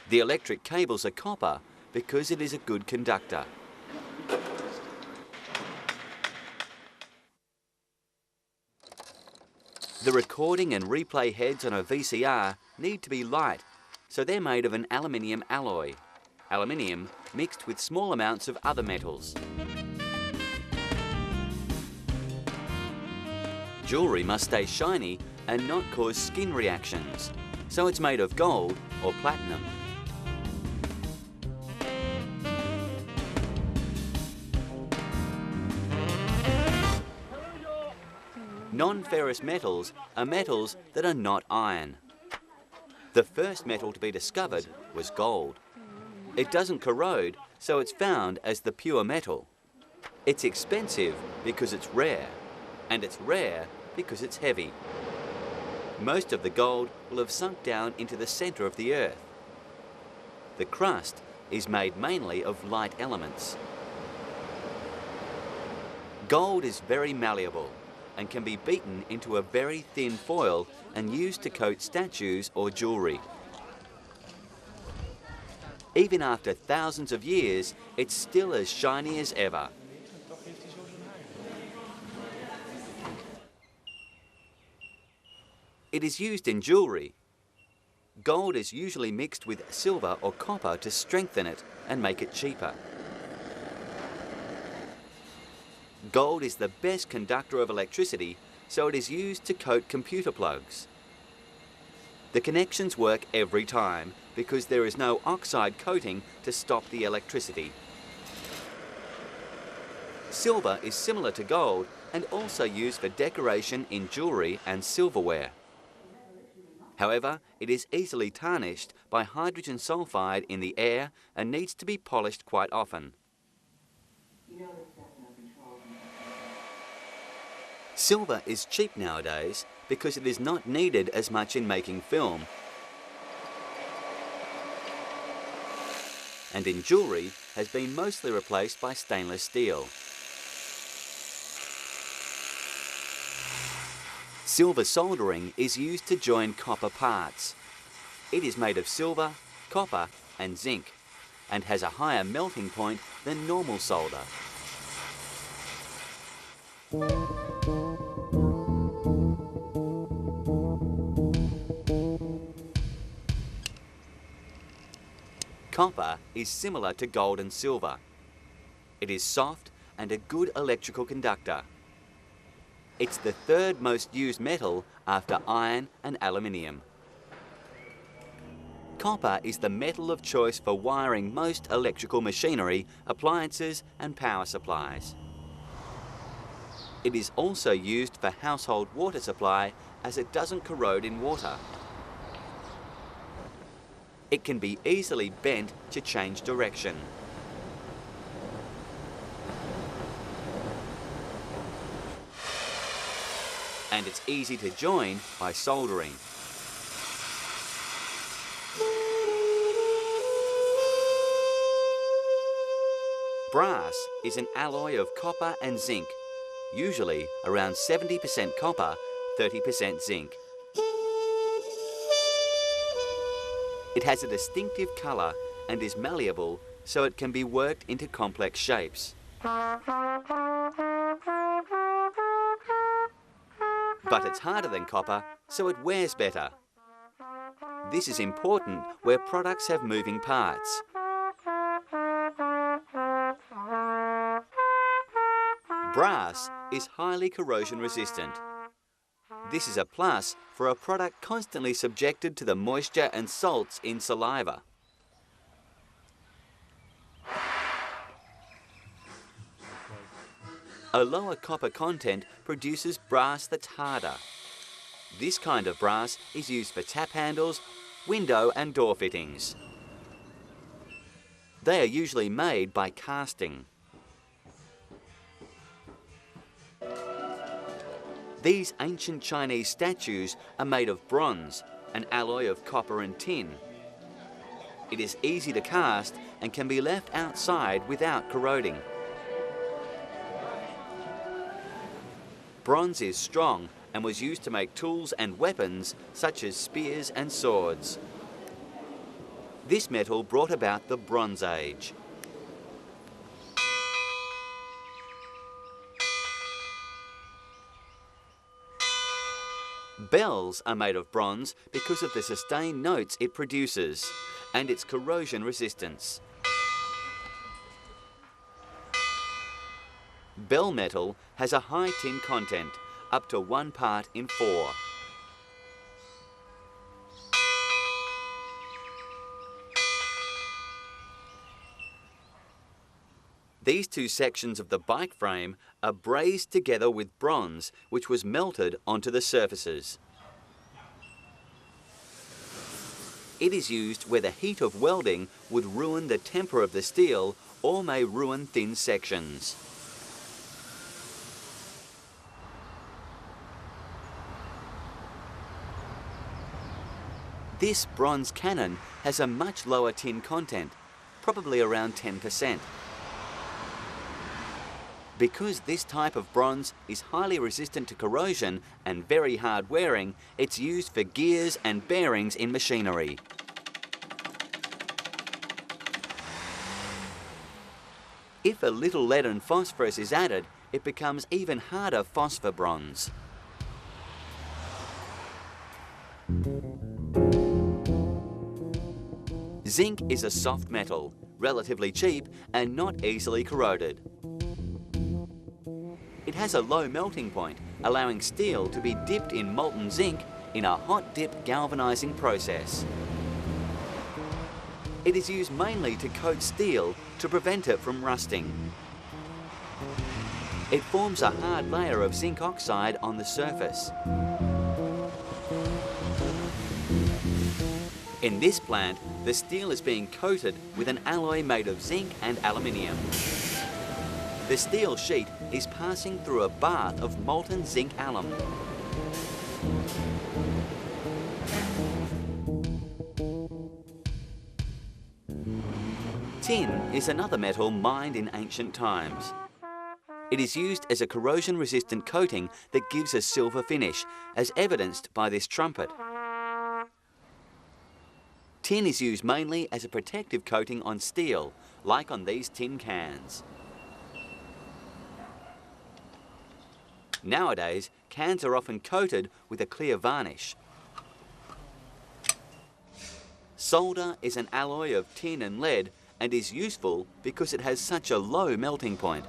The electric cables are copper because it is a good conductor. The recording and replay heads on a VCR need to be light, so they're made of an aluminium alloy. Aluminium mixed with small amounts of other metals. Jewellery must stay shiny and not cause skin reactions, so it's made of gold or platinum. Non-ferrous metals are metals that are not iron. The first metal to be discovered was gold. It doesn't corrode, so it's found as the pure metal. It's expensive because it's rare, and it's rare because it's heavy. Most of the gold will have sunk down into the centre of the earth. The crust is made mainly of light elements. Gold is very malleable and can be beaten into a very thin foil and used to coat statues or jewellery. Even after thousands of years, it's still as shiny as ever. It is used in jewellery. Gold is usually mixed with silver or copper to strengthen it and make it cheaper. Gold is the best conductor of electricity, so it is used to coat computer plugs. The connections work every time because there is no oxide coating to stop the electricity. Silver is similar to gold and also used for decoration in jewellery and silverware. However, it is easily tarnished by hydrogen sulfide in the air and needs to be polished quite often. Silver is cheap nowadays because it is not needed as much in making film. And in jewellery has been mostly replaced by stainless steel. Silver soldering is used to join copper parts. It is made of silver, copper and zinc and has a higher melting point than normal solder. Copper is similar to gold and silver. It is soft and a good electrical conductor. It's the third most used metal after iron and aluminium. Copper is the metal of choice for wiring most electrical machinery, appliances and power supplies. It is also used for household water supply as it doesn't corrode in water. It can be easily bent to change direction. And it's easy to join by soldering. Brass is an alloy of copper and zinc, usually around 70% copper, 30% zinc. It has a distinctive colour and is malleable, so it can be worked into complex shapes. But it's harder than copper, so it wears better. This is important where products have moving parts. Brass is highly corrosion resistant. This is a plus for a product constantly subjected to the moisture and salts in saliva. A lower copper content produces brass that's harder. This kind of brass is used for tap handles, window and door fittings. They are usually made by casting. These ancient Chinese statues are made of bronze, an alloy of copper and tin. It is easy to cast and can be left outside without corroding. Bronze is strong and was used to make tools and weapons such as spears and swords. This metal brought about the Bronze Age. Bells are made of bronze because of the sustained notes it produces and its corrosion resistance. Bell metal has a high tin content, up to 1 part in 4. These two sections of the bike frame are brazed together with bronze, which was melted onto the surfaces. It is used where the heat of welding would ruin the temper of the steel or may ruin thin sections. This bronze cannon has a much lower tin content, probably around 10%. Because this type of bronze is highly resistant to corrosion and very hard wearing, it's used for gears and bearings in machinery. If a little lead and phosphorus is added, it becomes even harder phosphor bronze. Zinc is a soft metal, relatively cheap and not easily corroded. It has a low melting point, allowing steel to be dipped in molten zinc in a hot dip galvanizing process. It is used mainly to coat steel to prevent it from rusting. It forms a hard layer of zinc oxide on the surface. In this plant, the steel is being coated with an alloy made of zinc and aluminium. The steel sheet is passing through a bath of molten zinc alum. Tin is another metal mined in ancient times. It is used as a corrosion-resistant coating that gives a silver finish, as evidenced by this trumpet. Tin is used mainly as a protective coating on steel, like on these tin cans. Nowadays, cans are often coated with a clear varnish. Solder is an alloy of tin and lead and is useful because it has such a low melting point.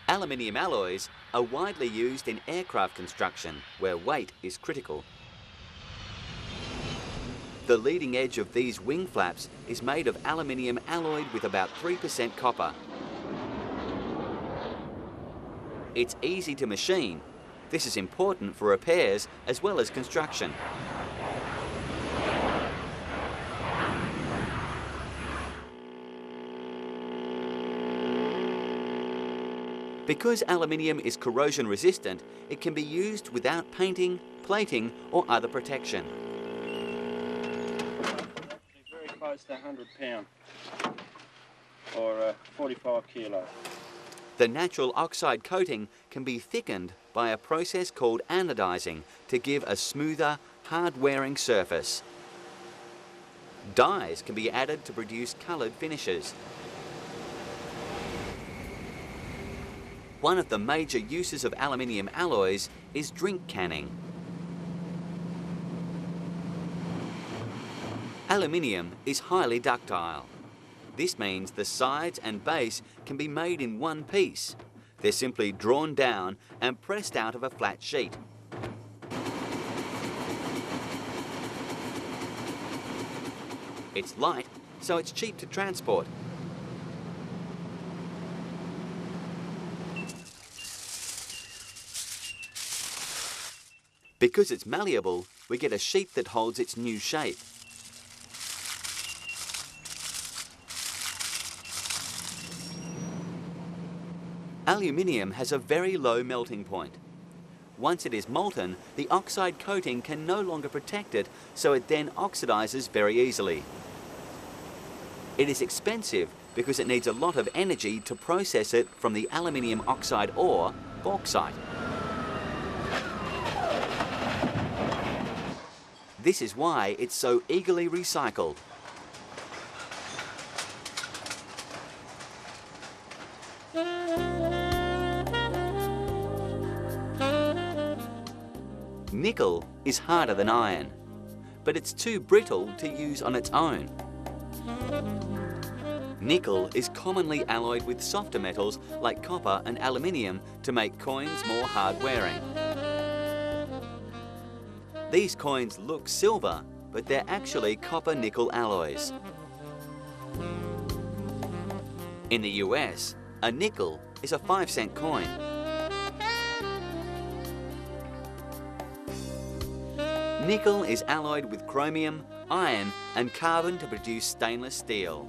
Aluminium alloys are widely used in aircraft construction, where weight is critical. The leading edge of these wing flaps is made of aluminium alloyed with about 3% copper. It's easy to machine. This is important for repairs as well as construction. Because aluminium is corrosion resistant, it can be used without painting, plating or other protection. Very close to 100 pound or 45 kilo. The natural oxide coating can be thickened by a process called anodizing to give a smoother, hard-wearing surface. Dyes can be added to produce coloured finishes. One of the major uses of aluminium alloys is drink canning. Aluminium is highly ductile. This means the sides and base can be made in one piece. They're simply drawn down and pressed out of a flat sheet. It's light, so it's cheap to transport. Because it's malleable, we get a sheet that holds its new shape. Aluminium has a very low melting point. Once it is molten, the oxide coating can no longer protect it, so it then oxidizes very easily. It is expensive because it needs a lot of energy to process it from the aluminium oxide ore, bauxite. This is why it's so eagerly recycled. Nickel is harder than iron, but it's too brittle to use on its own. Nickel is commonly alloyed with softer metals like copper and aluminium to make coins more hard-wearing. These coins look silver, but they're actually copper-nickel alloys. In the US, a nickel is a 5-cent coin. Nickel is alloyed with chromium, iron and carbon to produce stainless steel.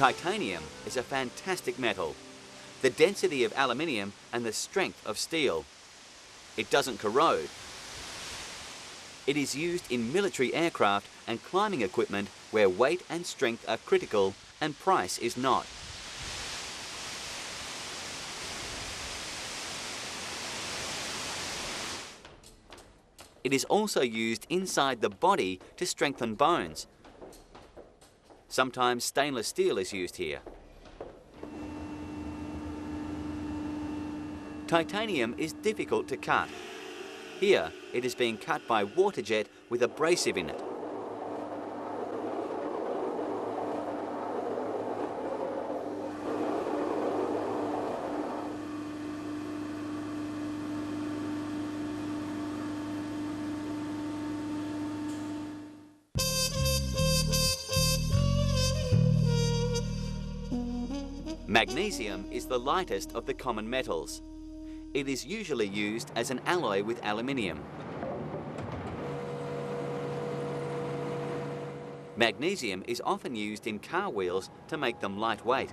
Titanium is a fantastic metal. The density of aluminium and the strength of steel. It doesn't corrode. It is used in military aircraft and climbing equipment where weight and strength are critical and price is not. It is also used inside the body to strengthen bones. Sometimes stainless steel is used here. Titanium is difficult to cut. Here, it is being cut by water jet with abrasive in it. Magnesium is the lightest of the common metals. It is usually used as an alloy with aluminium. Magnesium is often used in car wheels to make them lightweight.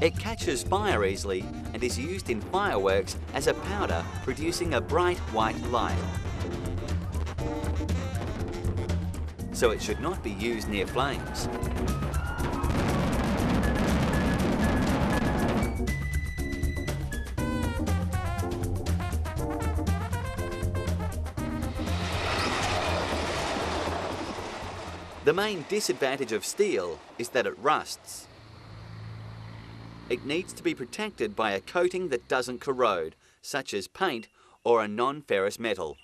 It catches fire easily and is used in fireworks as a powder, producing a bright white light. So it should not be used near flames. The main disadvantage of steel is that it rusts. It needs to be protected by a coating that doesn't corrode, such as paint or a non-ferrous metal.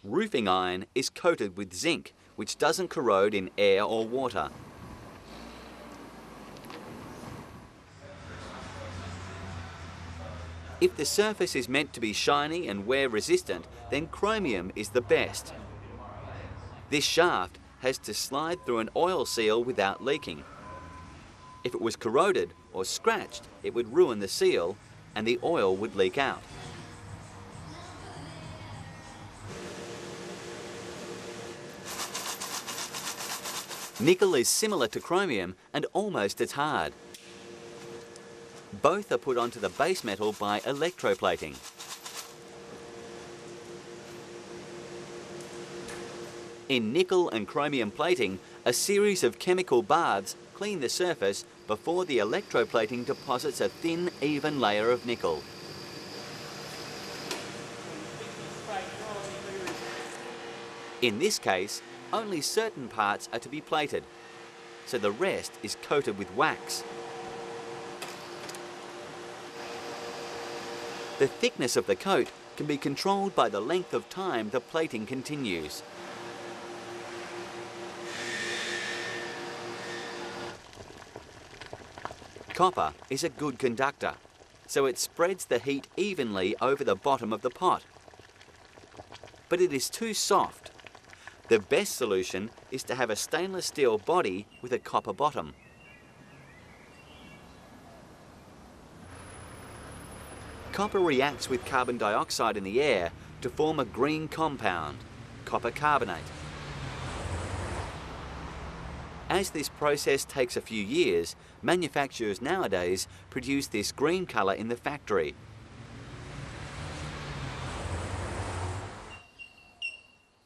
Roofing iron is coated with zinc, which doesn't corrode in air or water. If the surface is meant to be shiny and wear resistant, then chromium is the best. This shaft has to slide through an oil seal without leaking. If it was corroded or scratched, it would ruin the seal and the oil would leak out. Nickel is similar to chromium and almost as hard. Both are put onto the base metal by electroplating. In nickel and chromium plating, a series of chemical baths clean the surface before the electroplating deposits a thin, even layer of nickel. In this case, only certain parts are to be plated, so the rest is coated with wax. The thickness of the coat can be controlled by the length of time the plating continues. Copper is a good conductor, so it spreads the heat evenly over the bottom of the pot. But it is too soft. The best solution is to have a stainless steel body with a copper bottom. Copper reacts with carbon dioxide in the air to form a green compound, copper carbonate. As this process takes a few years, manufacturers nowadays produce this green colour in the factory.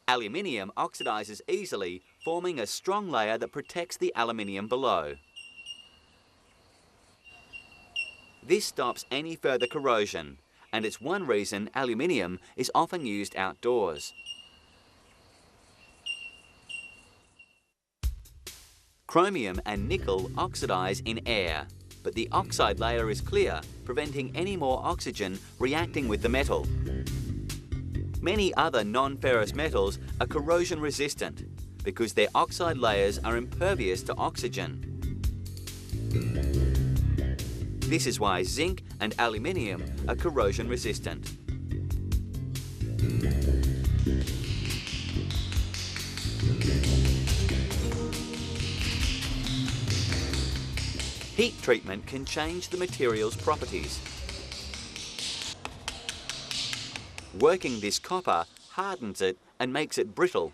Aluminium oxidises easily, forming a strong layer that protects the aluminium below. This stops any further corrosion, and it's one reason aluminium is often used outdoors. Chromium and nickel oxidise in air, but the oxide layer is clear, preventing any more oxygen reacting with the metal. Many other non-ferrous metals are corrosion resistant because their oxide layers are impervious to oxygen. This is why zinc and aluminium are corrosion resistant. Heat treatment can change the material's properties. Working this copper hardens it and makes it brittle.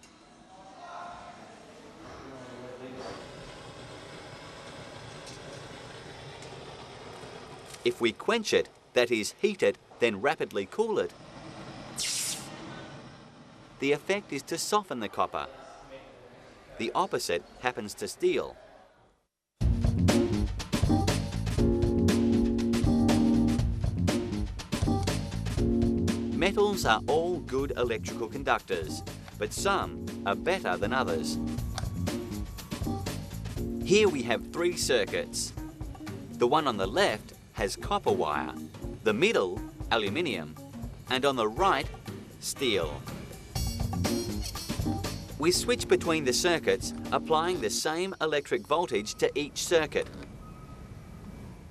If we quench it, that is, heat it, then rapidly cool it, the effect is to soften the copper. The opposite happens to steel. Metals are all good electrical conductors, but some are better than others. Here we have three circuits. The one on the left has copper wire, the middle, aluminium, and on the right, steel. We switch between the circuits, applying the same electric voltage to each circuit.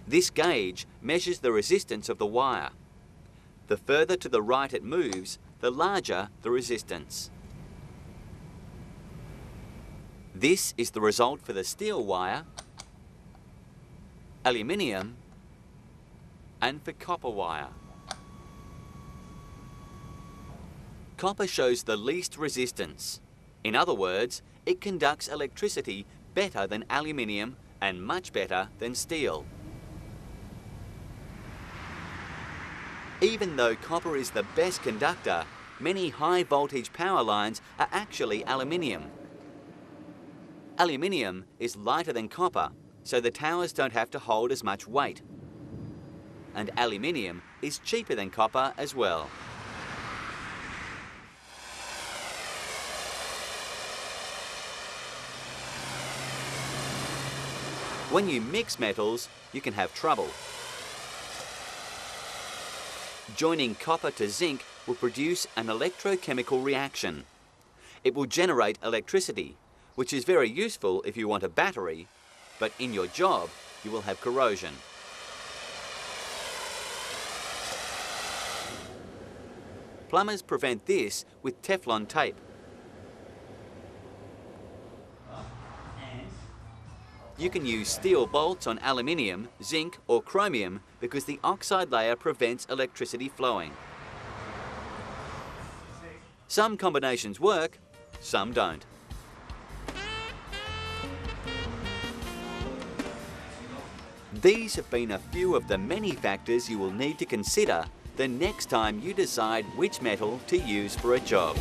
This gauge measures the resistance of the wire. The further to the right it moves, the larger the resistance. This is the result for the steel wire, aluminium, and for copper wire. Copper shows the least resistance. In other words, it conducts electricity better than aluminium and much better than steel. Even though copper is the best conductor, many high voltage power lines are actually aluminium. Aluminium is lighter than copper, so the towers don't have to hold as much weight. And aluminium is cheaper than copper as well. When you mix metals, you can have trouble. Joining copper to zinc will produce an electrochemical reaction. It will generate electricity, which is very useful if you want a battery, but in your job you will have corrosion. Plumbers prevent this with Teflon tape. You can use steel bolts on aluminium, zinc or chromium because the oxide layer prevents electricity flowing. Some combinations work, some don't. These have been a few of the many factors you will need to consider the next time you decide which metal to use for a job.